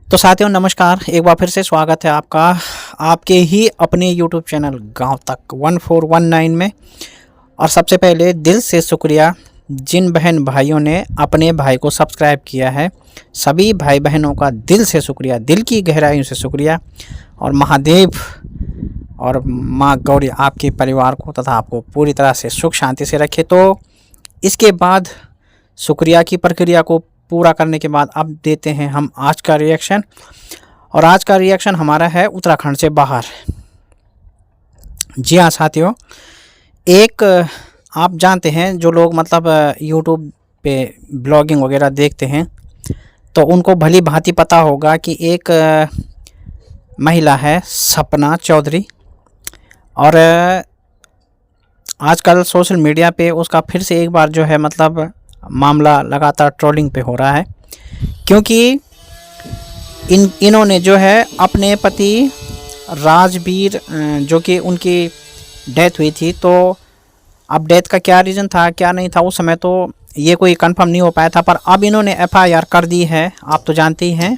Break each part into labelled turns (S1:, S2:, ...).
S1: तो साथियों नमस्कार, एक बार फिर से स्वागत है आपका आपके ही अपने YouTube चैनल गांव तक 1419 में। और सबसे पहले दिल से शुक्रिया जिन बहन भाइयों ने अपने भाई को सब्सक्राइब किया है। सभी भाई बहनों का दिल से शुक्रिया, दिल की गहराइयों से शुक्रिया। और महादेव और माँ गौरी आपके परिवार को तथा आपको पूरी तरह से सुख शांति से रखे। तो इसके बाद शुक्रिया की प्रक्रिया को पूरा करने के बाद अब देते हैं हम आज का रिएक्शन। और आज का रिएक्शन हमारा है उत्तराखंड से बाहर। जी हाँ साथियों, एक आप जानते हैं जो लोग मतलब यूट्यूब पे ब्लॉगिंग वगैरह देखते हैं तो उनको भली भांति पता होगा कि एक महिला है सपना चौधरी। और आजकल सोशल मीडिया पे उसका फिर से एक बार जो है मतलब मामला लगातार ट्रोलिंग पे हो रहा है, क्योंकि इन्होंने जो है अपने पति राजवीर जो कि उनकी डेथ हुई थी, तो अब डेथ का क्या रीज़न था क्या नहीं था उस समय तो ये कोई कंफर्म नहीं हो पाया था। पर अब इन्होंने एफआईआर कर दी है। आप तो जानते ही हैं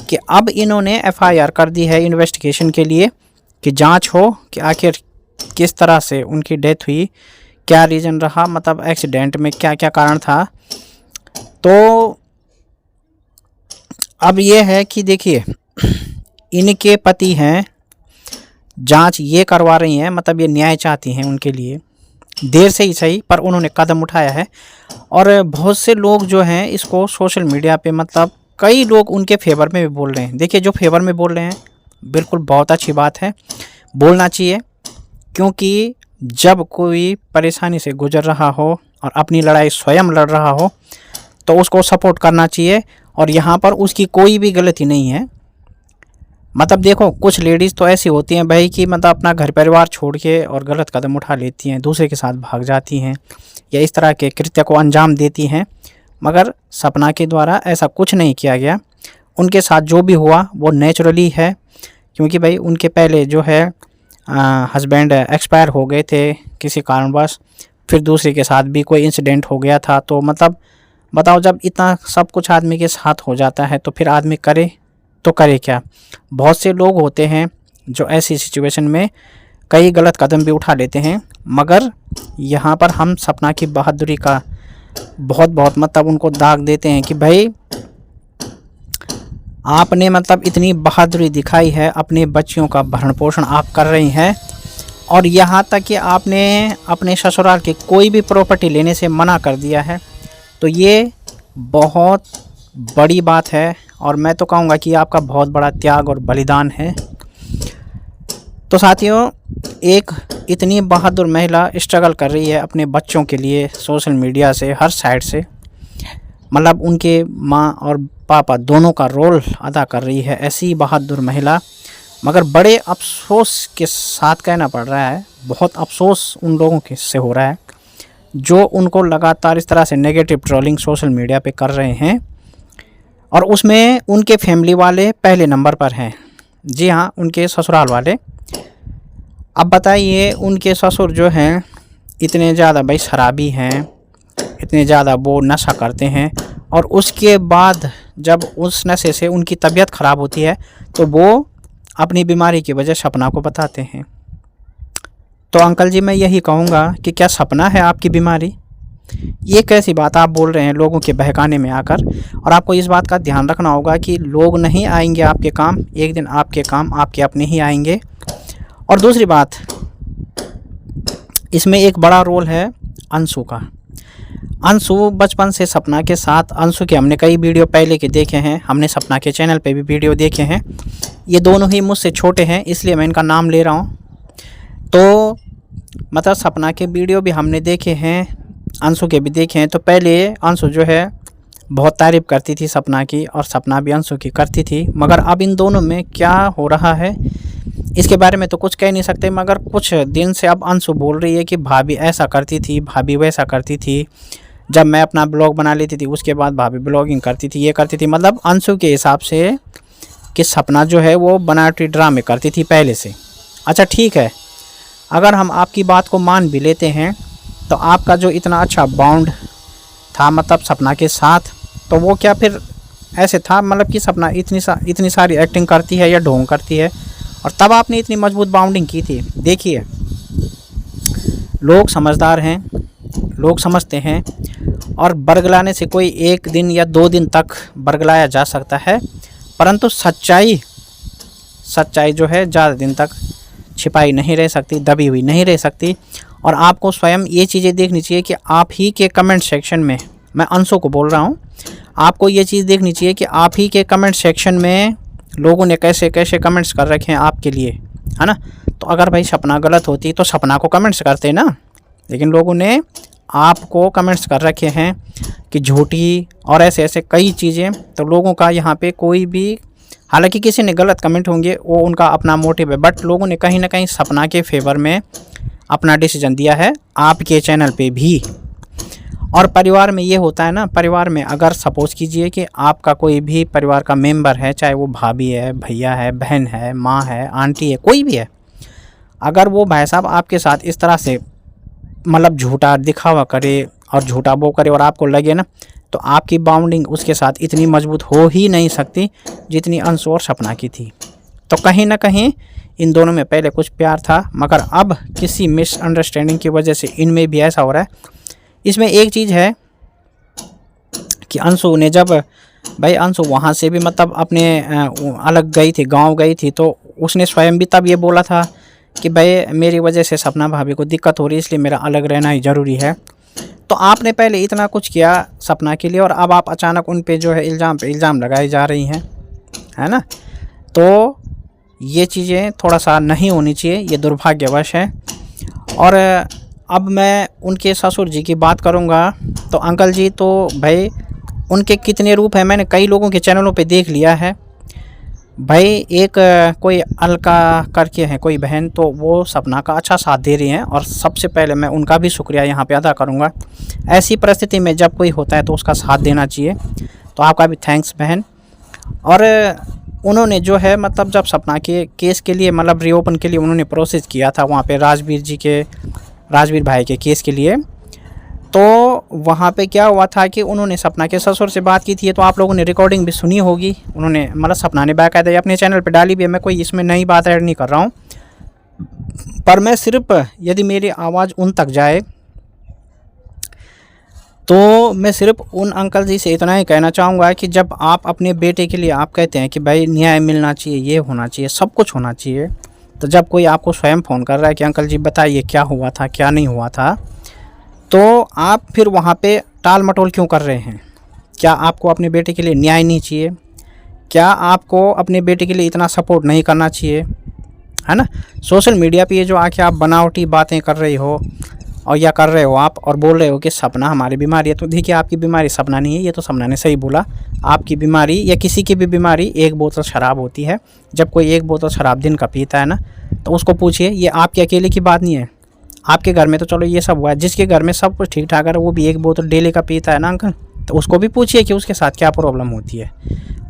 S1: कि अब इन्होंने एफआईआर कर दी है इन्वेस्टिगेशन के लिए कि जांच हो कि आखिर किस तरह से उनकी डेथ हुई, क्या रीज़न रहा, मतलब एक्सीडेंट में क्या क्या कारण था। तो अब ये है कि देखिए इनके पति हैं, जांच ये करवा रही हैं, मतलब ये न्याय चाहती हैं उनके लिए। देर से ही सही पर उन्होंने कदम उठाया है। और बहुत से लोग जो हैं इसको सोशल मीडिया पे मतलब कई लोग उनके फेवर में भी बोल रहे हैं। देखिए जो फेवर में बोल रहे हैं बिल्कुल बहुत अच्छी बात है, बोलना चाहिए, क्योंकि जब कोई परेशानी से गुजर रहा हो और अपनी लड़ाई स्वयं लड़ रहा हो तो उसको सपोर्ट करना चाहिए। और यहाँ पर उसकी कोई भी गलती नहीं है। मतलब देखो कुछ लेडीज़ तो ऐसी होती हैं भाई कि मतलब अपना घर परिवार छोड़ के और गलत कदम उठा लेती हैं, दूसरे के साथ भाग जाती हैं या इस तरह के कृत्य को अंजाम देती हैं। मगर सपना के द्वारा ऐसा कुछ नहीं किया गया। उनके साथ जो भी हुआ वो नेचुरली है, क्योंकि भाई उनके पहले जो है हस्बैंड एक्सपायर हो गए थे किसी कारणवश, फिर दूसरे के साथ भी कोई इंसिडेंट हो गया था। तो मतलब बताओ जब इतना सब कुछ आदमी के साथ हो जाता है तो फिर आदमी करे तो करे क्या। बहुत से लोग होते हैं जो ऐसी सिचुएशन में कई गलत कदम भी उठा लेते हैं, मगर यहाँ पर हम सपना की बहादुरी का बहुत मतलब उनको दाग देते हैं कि भाई आपने मतलब इतनी बहादुरी दिखाई है, अपने बच्चियों का भरण पोषण आप कर रही हैं और यहाँ तक कि आपने अपने ससुराल की कोई भी प्रॉपर्टी लेने से मना कर दिया है। तो ये बहुत बड़ी बात है और मैं तो कहूँगा कि आपका बहुत बड़ा त्याग और बलिदान है। तो साथियों एक इतनी बहादुर महिला स्ट्रगल कर रही है अपने बच्चों के लिए सोशल मीडिया से हर साइड से, मतलब उनके माँ और पापा दोनों का रोल अदा कर रही है ऐसी बहादुर महिला। मगर बड़े अफसोस के साथ कहना पड़ रहा है, बहुत अफसोस उन लोगों के से हो रहा है जो उनको लगातार इस तरह से नेगेटिव ट्रोलिंग सोशल मीडिया पे कर रहे हैं। और उसमें उनके फैमिली वाले पहले नंबर पर हैं। जी हाँ, उनके ससुराल वाले। अब बताइए उनके ससुर जो हैं इतने ज़्यादा भाई शराबी हैं, इतने ज़्यादा वो नशा करते हैं, और उसके बाद जब उस नशे से उनकी तबीयत ख़राब होती है तो वो अपनी बीमारी की वजह सपना को बताते हैं। तो अंकल जी मैं यही कहूँगा कि क्या सपना है आपकी बीमारी? ये कैसी बात आप बोल रहे हैं लोगों के बहकाने में आकर। और आपको इस बात का ध्यान रखना होगा कि लोग नहीं आएंगे आपके काम, एक दिन आपके काम आपके अपने ही आएंगे। और दूसरी बात, इसमें एक बड़ा रोल है अंशु का। अंशु बचपन से सपना के साथ, अंशु के हमने कई वीडियो पहले के देखे हैं, हमने सपना के चैनल पे भी वीडियो देखे हैं। ये दोनों ही मुझसे छोटे हैं इसलिए मैं इनका नाम ले रहा हूँ। तो मतलब सपना के वीडियो भी हमने देखे हैं, अंशु के भी देखे हैं। तो पहले अंशु जो है बहुत तारीफ़ करती थी सपना की और सपना भी अंशु की करती थी। मगर अब इन दोनों में क्या हो रहा है इसके बारे में तो कुछ कह नहीं सकते। मगर कुछ दिन से अब अंशु बोल रही है कि भाभी ऐसा करती थी, भाभी वैसा करती थी, जब मैं अपना ब्लॉग बना लेती थी उसके बाद भाभी ब्लॉगिंग करती थी, ये करती थी। मतलब अंशु के हिसाब से कि सपना जो है वो बनावटी ड्रामे करती थी पहले से। अच्छा ठीक है, अगर हम आपकी बात को मान भी लेते हैं तो आपका जो इतना अच्छा बॉन्ड था मतलब सपना के साथ, तो वो क्या फिर ऐसे था, मतलब कि सपना इतनी सारी एक्टिंग करती है या ढोंग करती है, और तब आपने इतनी मजबूत बाउंडिंग की थी। देखिए, लोग समझदार हैं, लोग समझते हैं, और बरगलाने से कोई 1 दिन या 2 दिन तक बरगलाया जा सकता है, परंतु सच्चाई जो है ज़्यादा दिन तक छिपाई नहीं रह सकती, दबी हुई नहीं रह सकती। और आपको स्वयं ये चीज़ें देखनी चाहिए कि आप ही के कमेंट सेक्शन में, मैं अंशों को बोल रहा हूँ, आपको ये चीज़ देखनी चाहिए कि आप ही के कमेंट सेक्शन में लोगों ने कैसे कैसे कमेंट्स कर रखे हैं आपके लिए, है ना। तो अगर भाई सपना गलत होती तो सपना को कमेंट्स करते ना, लेकिन लोगों ने आपको कमेंट्स कर रखे हैं कि झूठी और ऐसे ऐसे कई चीज़ें। तो लोगों का यहाँ पे कोई भी, हालांकि किसी ने गलत कमेंट होंगे, वो उनका अपना मोटिव है, बट लोगों ने कहीं ना कहीं सपना के फेवर में अपना डिसीजन दिया है आपके चैनल पे भी। और परिवार में ये होता है ना, परिवार में अगर सपोज कीजिए कि आपका कोई भी परिवार का मेंबर है, चाहे वो भाभी है, भैया है, बहन है, माँ है, आंटी है, कोई भी है, अगर वो भाई साहब आपके साथ इस तरह से मतलब झूठा दिखावा करे और झूठा वो करे और आपको लगे ना, तो आपकी बाउंडिंग उसके साथ इतनी मजबूत हो ही नहीं सकती जितनी अंशु और सपना की थी। तो कहीं ना कहीं इन दोनों में पहले कुछ प्यार था, मगर अब किसी मिसअंडरस्टैंडिंग की वजह से इनमें भी ऐसा हो रहा है। इसमें एक चीज़ है कि अंशु ने जब, भाई अंशु वहाँ से भी मतलब अपने अलग गई थी, गांव गई थी, तो उसने स्वयं भी तब ये बोला था कि भाई मेरी वजह से सपना भाभी को दिक्कत हो रही है, इसलिए मेरा अलग रहना ही ज़रूरी है। तो आपने पहले इतना कुछ किया सपना के लिए, और अब आप अचानक उन पे जो है इल्ज़ाम पे इल्ज़ाम लगाई जा रही हैं, है ना। तो ये चीज़ें थोड़ा सा नहीं होनी चाहिए, ये दुर्भाग्यवश है। और अब मैं उनके ससुर जी की बात करूँगा, तो अंकल जी तो भाई उनके कितने रूप हैं, मैंने कई लोगों के चैनलों पे देख लिया है भाई। एक कोई अलका करके हैं कोई बहन, तो वो सपना का अच्छा साथ दे रही हैं, और सबसे पहले मैं उनका भी शुक्रिया यहाँ पे अदा करूँगा। ऐसी परिस्थिति में जब कोई होता है तो उसका साथ देना चाहिए, तो आपका भी थैंक्स बहन। और उन्होंने जो है मतलब जब सपना के केस के लिए मतलब रीओपन के लिए उन्होंने प्रोसेस किया था वहाँ पे राजवीर भाई के केस के लिए, तो वहाँ पे क्या हुआ था कि उन्होंने सपना के ससुर से बात की थी, तो आप लोगों ने रिकॉर्डिंग भी सुनी होगी। उन्होंने मतलब सपना ने बाकायदा अपने चैनल पे डाली भी है, मैं कोई इसमें नई बात ऐड नहीं कर रहा हूँ, पर मैं सिर्फ यदि मेरी आवाज़ उन तक जाए तो मैं सिर्फ उन अंकल जी से इतना ही कहना चाहूँगा कि जब आप अपने बेटे के लिए आप कहते हैं कि भाई न्याय मिलना चाहिए, ये होना चाहिए, सब कुछ होना चाहिए, तो जब कोई आपको स्वयं फ़ोन कर रहा है कि अंकल जी बताइए क्या हुआ था क्या नहीं हुआ था, तो आप फिर वहाँ पे टाल मटोल क्यों कर रहे हैं? क्या आपको अपने बेटे के लिए न्याय नहीं चाहिए? क्या आपको अपने बेटे के लिए इतना सपोर्ट नहीं करना चाहिए, है ना। सोशल मीडिया पे ये जो आके आप बनावटी बातें कर रही हो और या कर रहे हो आप, और बोल रहे हो कि सपना हमारी बीमारी है, तो देखिए आपकी बीमारी सपना नहीं है, ये तो सपना ने सही बोला। आपकी बीमारी या किसी की भी बीमारी 1 बोतल शराब होती है। जब कोई 1 बोतल शराब दिन का पीता है ना, तो उसको पूछिए, ये आपके अकेले की बात नहीं है, आपके घर में तो चलो ये सब हुआ है, जिसके घर में सब कुछ ठीक ठाक है वो भी 1 बोतल डेली का पीता है ना अंकल, तो उसको भी पूछिए कि उसके साथ क्या प्रॉब्लम होती है।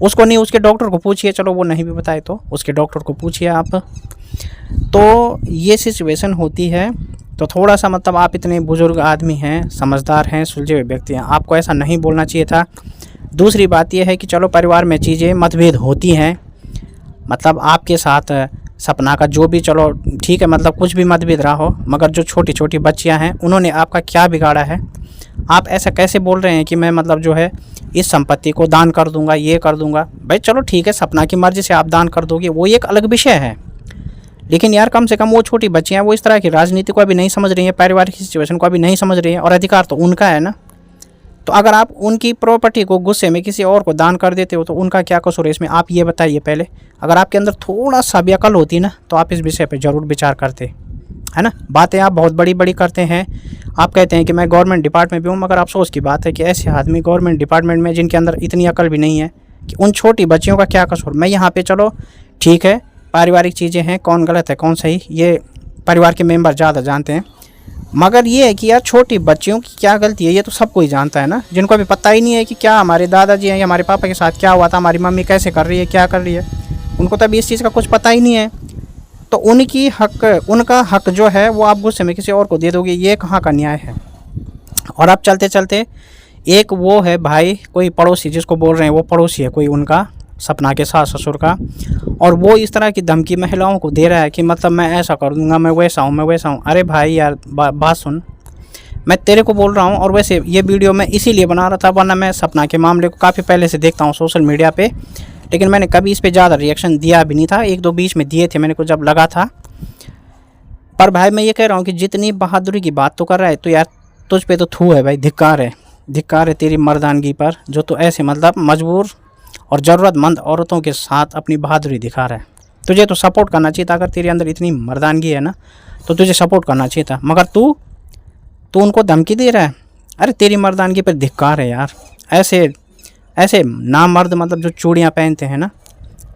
S1: उसको नहीं, उसके डॉक्टर को पूछिए, चलो वो नहीं भी बताए तो उसके डॉक्टर को पूछिए आप। तो ये सिचुएशन होती है। तो थोड़ा सा मतलब आप इतने बुज़ुर्ग आदमी हैं, समझदार हैं, सुलझे हुए व्यक्ति हैं, आपको ऐसा नहीं बोलना चाहिए था। दूसरी बात यह है कि चलो परिवार में चीज़ें मतभेद होती हैं, मतलब आपके साथ सपना का जो भी, चलो ठीक है, मतलब कुछ भी मतभेद रहा हो, मगर जो छोटी छोटी बच्चियां हैं उन्होंने आपका क्या बिगाड़ा है? आप ऐसा कैसे बोल रहे हैं कि मैं मतलब जो है इस संपत्ति को दान कर दूंगा, ये कर दूंगा। भाई चलो ठीक है, सपना की मर्ज़ी से आप दान कर दोगे, वो एक अलग विषय है, लेकिन यार कम से कम वो छोटी बच्चियां, वो इस तरह की राजनीति को अभी नहीं समझ रही हैं, पारिवारिक सिचुएशन को अभी नहीं समझ रही हैं, और अधिकार तो उनका है ना। तो अगर आप उनकी प्रॉपर्टी को गुस्से में किसी और को दान कर देते हो तो उनका क्या कसूर है इसमें? आप ये बताइए पहले। अगर आपके अंदर थोड़ा सा भी अकल होती ना, तो आप इस विषय पे ज़रूर विचार करते, है ना। बातें आप बहुत बड़ी बड़ी करते हैं, आप कहते हैं कि मैं गवर्नमेंट डिपार्टमेंट में हूँ, मगर अफसोस की बात है कि ऐसे आदमी गवर्नमेंट डिपार्टमेंट में जिनके अंदर इतनी अकल भी नहीं है कि उन छोटी बच्चियों का क्या कसूर। मैं यहाँ पे चलो ठीक है, पारिवारिक चीज़ें हैं, कौन गलत है कौन सही ये परिवार के मेंबर ज़्यादा जानते हैं, मगर ये है कि यार छोटी बच्चियों की क्या गलती है ये तो सब कोई जानता है ना, जिनको अभी पता ही नहीं है कि क्या हमारे दादाजी हैं या हमारे पापा के साथ क्या हुआ था, हमारी मम्मी कैसे कर रही है, क्या कर रही है, उनको तो अभी इस चीज़ का कुछ पता ही नहीं है। तो उनका हक जो है वो आप गुस्से में किसी और को दे दोगे, ये कहाँ का न्याय है? और अब चलते चलते एक वो है भाई कोई पड़ोसी जिसको बोल रहे हैं, वो पड़ोसी है कोई उनका, सपना के सास ससुर का, और वो इस तरह की धमकी महिलाओं को दे रहा है कि मतलब मैं ऐसा कर दूंगा, मैं वैसा हूँ, मैं वैसा हूँ। अरे भाई यार बात सुन, मैं तेरे को बोल रहा हूँ। और वैसे ये वीडियो मैं इसीलिए बना रहा था, वरना मैं सपना के मामले को काफ़ी पहले से देखता हूँ सोशल मीडिया पे, लेकिन मैंने कभी इस पर ज़्यादा रिएक्शन दिया भी नहीं था। एक दो बीच में दिए थे मैंने को जब लगा था। पर भाई मैं ये कह रहा हूँ कि जितनी बहादुरी की बात तो कर रहा है तो यार तुझ पे तो थू है भाई, धिक्कार है, धिक्कार है तेरी मर्दानगी पर, जो तो ऐसे मतलब मजबूर और ज़रूरतमंद औरतों के साथ अपनी बहादुरी दिखा रहा है। तुझे तो सपोर्ट करना चाहिए था, अगर तेरे अंदर इतनी मर्दानगी है ना तो तुझे सपोर्ट करना चाहिए था, मगर तू उनको धमकी दे रहा है। अरे तेरी मर्दानगी पर धिक्कार है यार। ऐसे ऐसे नामर्द मतलब जो चूड़ियाँ पहनते हैं ना,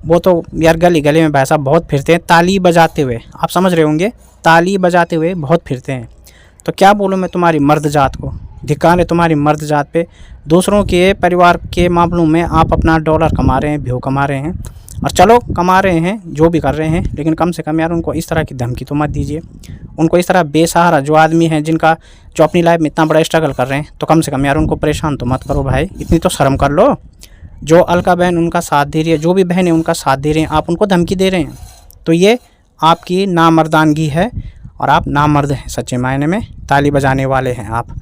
S1: वो तो यार गली गली में भाई साहब बहुत फिरते हैं ताली बजाते हुए, आप समझ रहे होंगे, ताली बजाते हुए बहुत फिरते हैं। तो क्या बोलूँ मैं तुम्हारी मर्द जात को, धिक्कार है तुम्हारी मर्द जात पे। दूसरों के परिवार के मामलों में आप अपना डॉलर कमा रहे हैं, व्यू कमा रहे हैं, और चलो कमा रहे हैं जो भी कर रहे हैं, लेकिन कम से कम यार उनको इस तरह की धमकी तो मत दीजिए। उनको इस तरह बेसहारा जो आदमी है जो अपनी लाइफ में इतना बड़ा स्ट्रगल कर रहे हैं, तो कम से कम यार उनको परेशान तो मत करो भाई, इतनी तो शर्म कर लो। जो अलका बहन उनका साथ दे रही है, जो भी बहन है उनका साथ दे रहे हैं, आप उनको धमकी दे रहे हैं, तो ये आपकी नामर्दानगी है और आप नामर्द हैं सच्चे मायने में, ताली बजाने वाले हैं आप।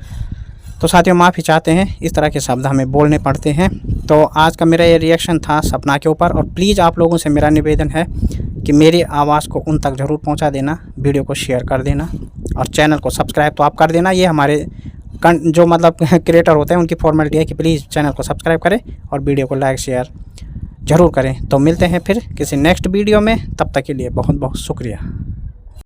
S1: तो साथियों माफ़ी चाहते हैं, इस तरह के शब्द हमें बोलने पड़ते हैं। तो आज का मेरा ये रिएक्शन था सपना के ऊपर, और प्लीज़ आप लोगों से मेरा निवेदन है कि मेरी आवाज़ को उन तक ज़रूर पहुंचा देना, वीडियो को शेयर कर देना, और चैनल को सब्सक्राइब तो आप कर देना। ये हमारे जो मतलब क्रिएटर होते हैं उनकी फॉर्मेलिटी है कि प्लीज़ चैनल को सब्सक्राइब करें और वीडियो को लाइक शेयर ज़रूर करें। तो मिलते हैं फिर किसी नेक्स्ट वीडियो में, तब तक के लिए बहुत बहुत शुक्रिया।